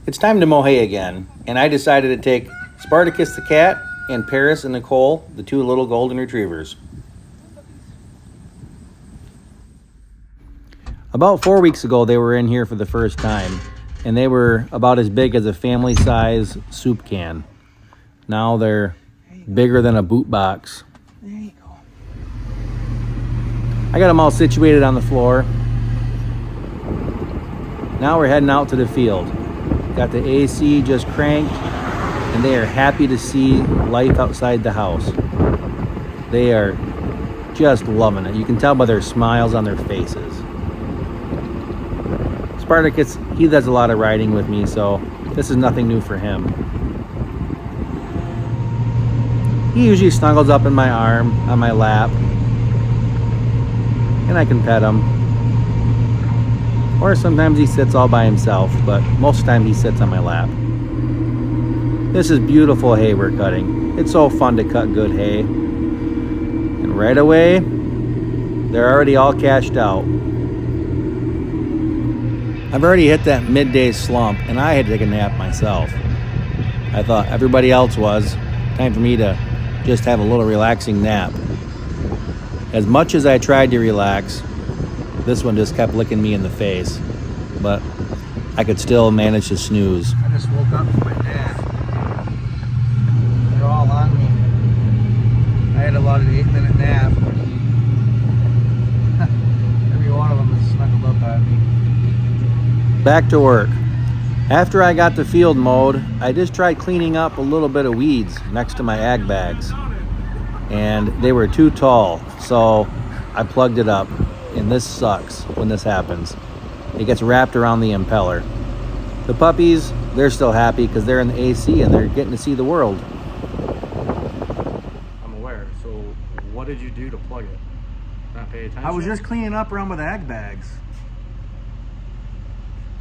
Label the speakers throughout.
Speaker 1: It's time to mow hay again, and I decided to take Spartacus the cat and Paris and Nicole, the two little golden retrievers. About 4 weeks ago, they were in here for the first time, and they were about as big as a family-size soup can. Now they're bigger than a boot box.
Speaker 2: There you go.
Speaker 1: I got them all situated on the floor. Now we're heading out to the field. Got the AC just cranked, and they are happy to see life outside the house. They are just loving it. You can tell by their smiles on their faces. Spartacus, he does a lot of riding with me, so this is nothing new for him. He usually snuggles up in my arm, on my lap, and I can pet him. Or sometimes he sits all by himself, but most of the time he sits on my lap. This is beautiful hay we're cutting. It's so fun to cut good hay. And right away, they're already all cashed out. I've already hit that midday slump, and I had to take a nap myself. I thought everybody else was. Time for me to just have a little relaxing nap. As much as I tried to relax, this one just kept licking me in the face, but I could still manage to snooze.
Speaker 2: I just woke up from my nap. They're all on me. I had about an 8-minute nap. Every one of them is snuggled up at me.
Speaker 1: Back to work. After I got the field mowed, I just tried cleaning up a little bit of weeds next to my ag bags. And they were too tall, so I plugged it up. And this sucks when this happens. It gets wrapped around the impeller. The puppies, they're still happy because they're in the AC and they're getting to see the world.
Speaker 3: I'm aware. So what did you do to plug it? Not pay attention?
Speaker 2: I was just cleaning up around with ag bags.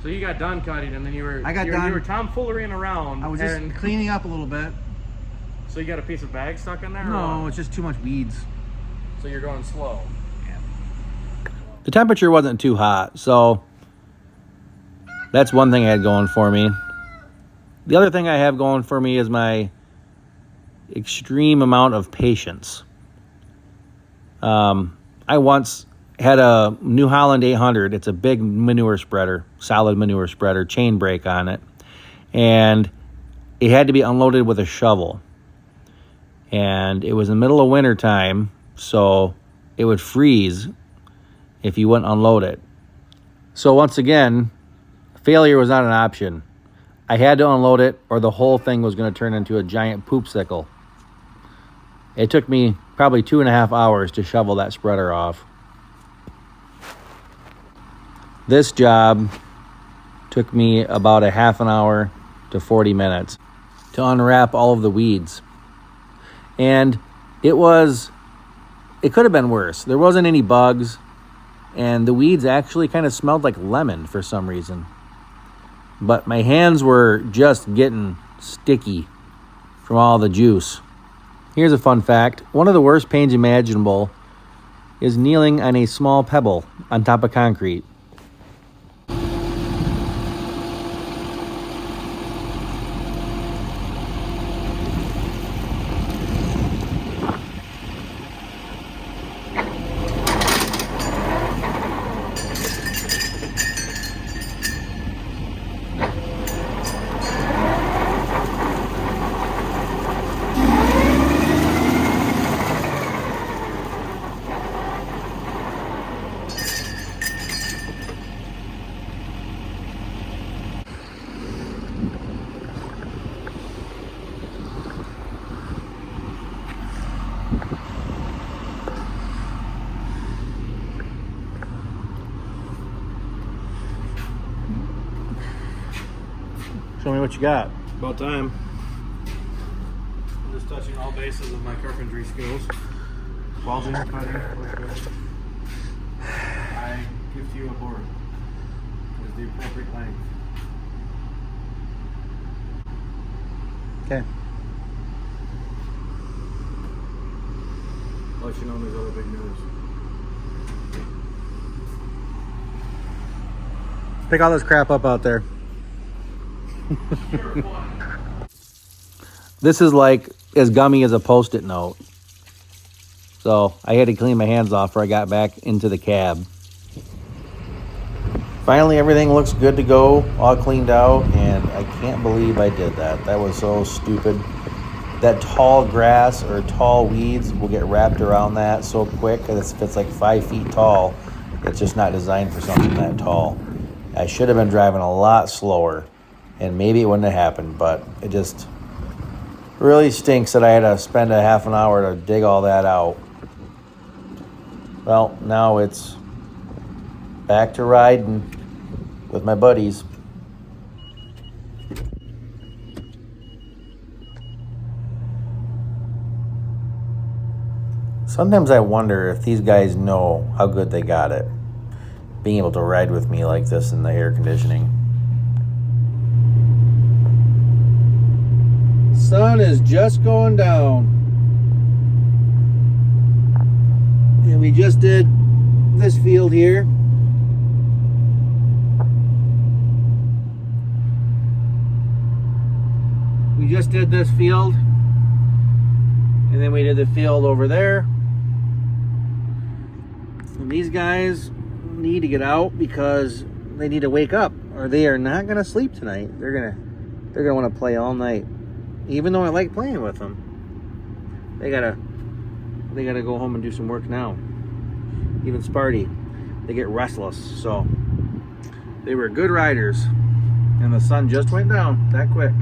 Speaker 3: So you got done cutting and then you were
Speaker 2: done.
Speaker 3: You were tomfoolering around.
Speaker 2: I was just cleaning up a little bit.
Speaker 3: So you got a piece of bag stuck in there?
Speaker 2: No, it's just too much weeds.
Speaker 3: So you're going slow.
Speaker 1: The temperature wasn't too hot, so that's one thing I had going for me. The other thing I have going for me is my extreme amount of patience. I once had a New Holland 800. It's a big manure spreader, solid manure spreader, chain brake on it. And it had to be unloaded with a shovel. And it was in the middle of winter time, so it would freeze if you wouldn't unload it. So once again, failure was not an option. I had to unload it or the whole thing was going to turn into a giant poopsicle. It took me probably 2.5 hours to shovel that spreader off. This job took me about a half an hour to 40 minutes to unwrap all of the weeds. And it could have been worse. There wasn't any bugs. And the weeds actually kind of smelled like lemon for some reason. But my hands were just getting sticky from all the juice. Here's a fun fact. One of the worst pains imaginable is kneeling on a small pebble on top of concrete. Show me what you got.
Speaker 3: About time. I'm just touching all bases of my carpentry skills. Welding, cutting, I gift you a board with the appropriate length.
Speaker 1: Okay.
Speaker 3: Let you know there's other big news.
Speaker 1: Pick all this crap up out there. This is like as gummy as a Post-it note. So I had to clean my hands off before I got back into the cab. Finally, everything looks good to go, all cleaned out, and I can't believe I did that. That was so stupid. That tall grass or tall weeds will get wrapped around that so quick because if it's like 5 feet tall, it's just not designed for something that tall. I should have been driving a lot slower, and maybe it wouldn't have happened, but it just really stinks that I had to spend a half an hour to dig all that out. Well, now it's back to riding with my buddies. Sometimes I wonder if these guys know how good they got it, being able to ride with me like this in the air conditioning.
Speaker 2: Sun is just going down. And we just did this field here. We just did this field. And then we did the field over there. And these guys need to get out because they need to wake up or they are not going to sleep tonight. They're going to want to play all night. Even though I like playing with them. They gotta go home and do some work now. Even Sparty, they get restless. So they were good riders. And the sun just went down that quick.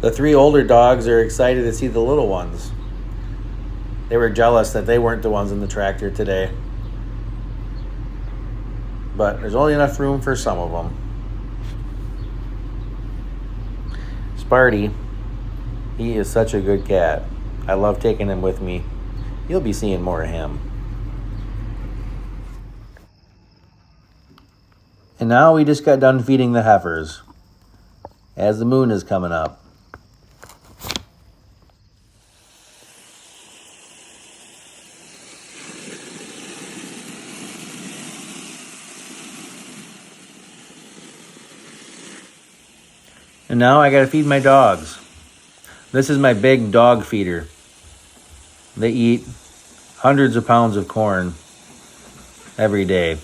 Speaker 1: The 3 older dogs are excited to see the little ones. They were jealous that they weren't the ones in the tractor today. But there's only enough room for some of them. Sparty, he is such a good cat. I love taking him with me. You'll be seeing more of him. And now we just got done feeding the heifers as the moon is coming up. And now I gotta feed my dogs. This is my big dog feeder. They eat hundreds of pounds of corn every day.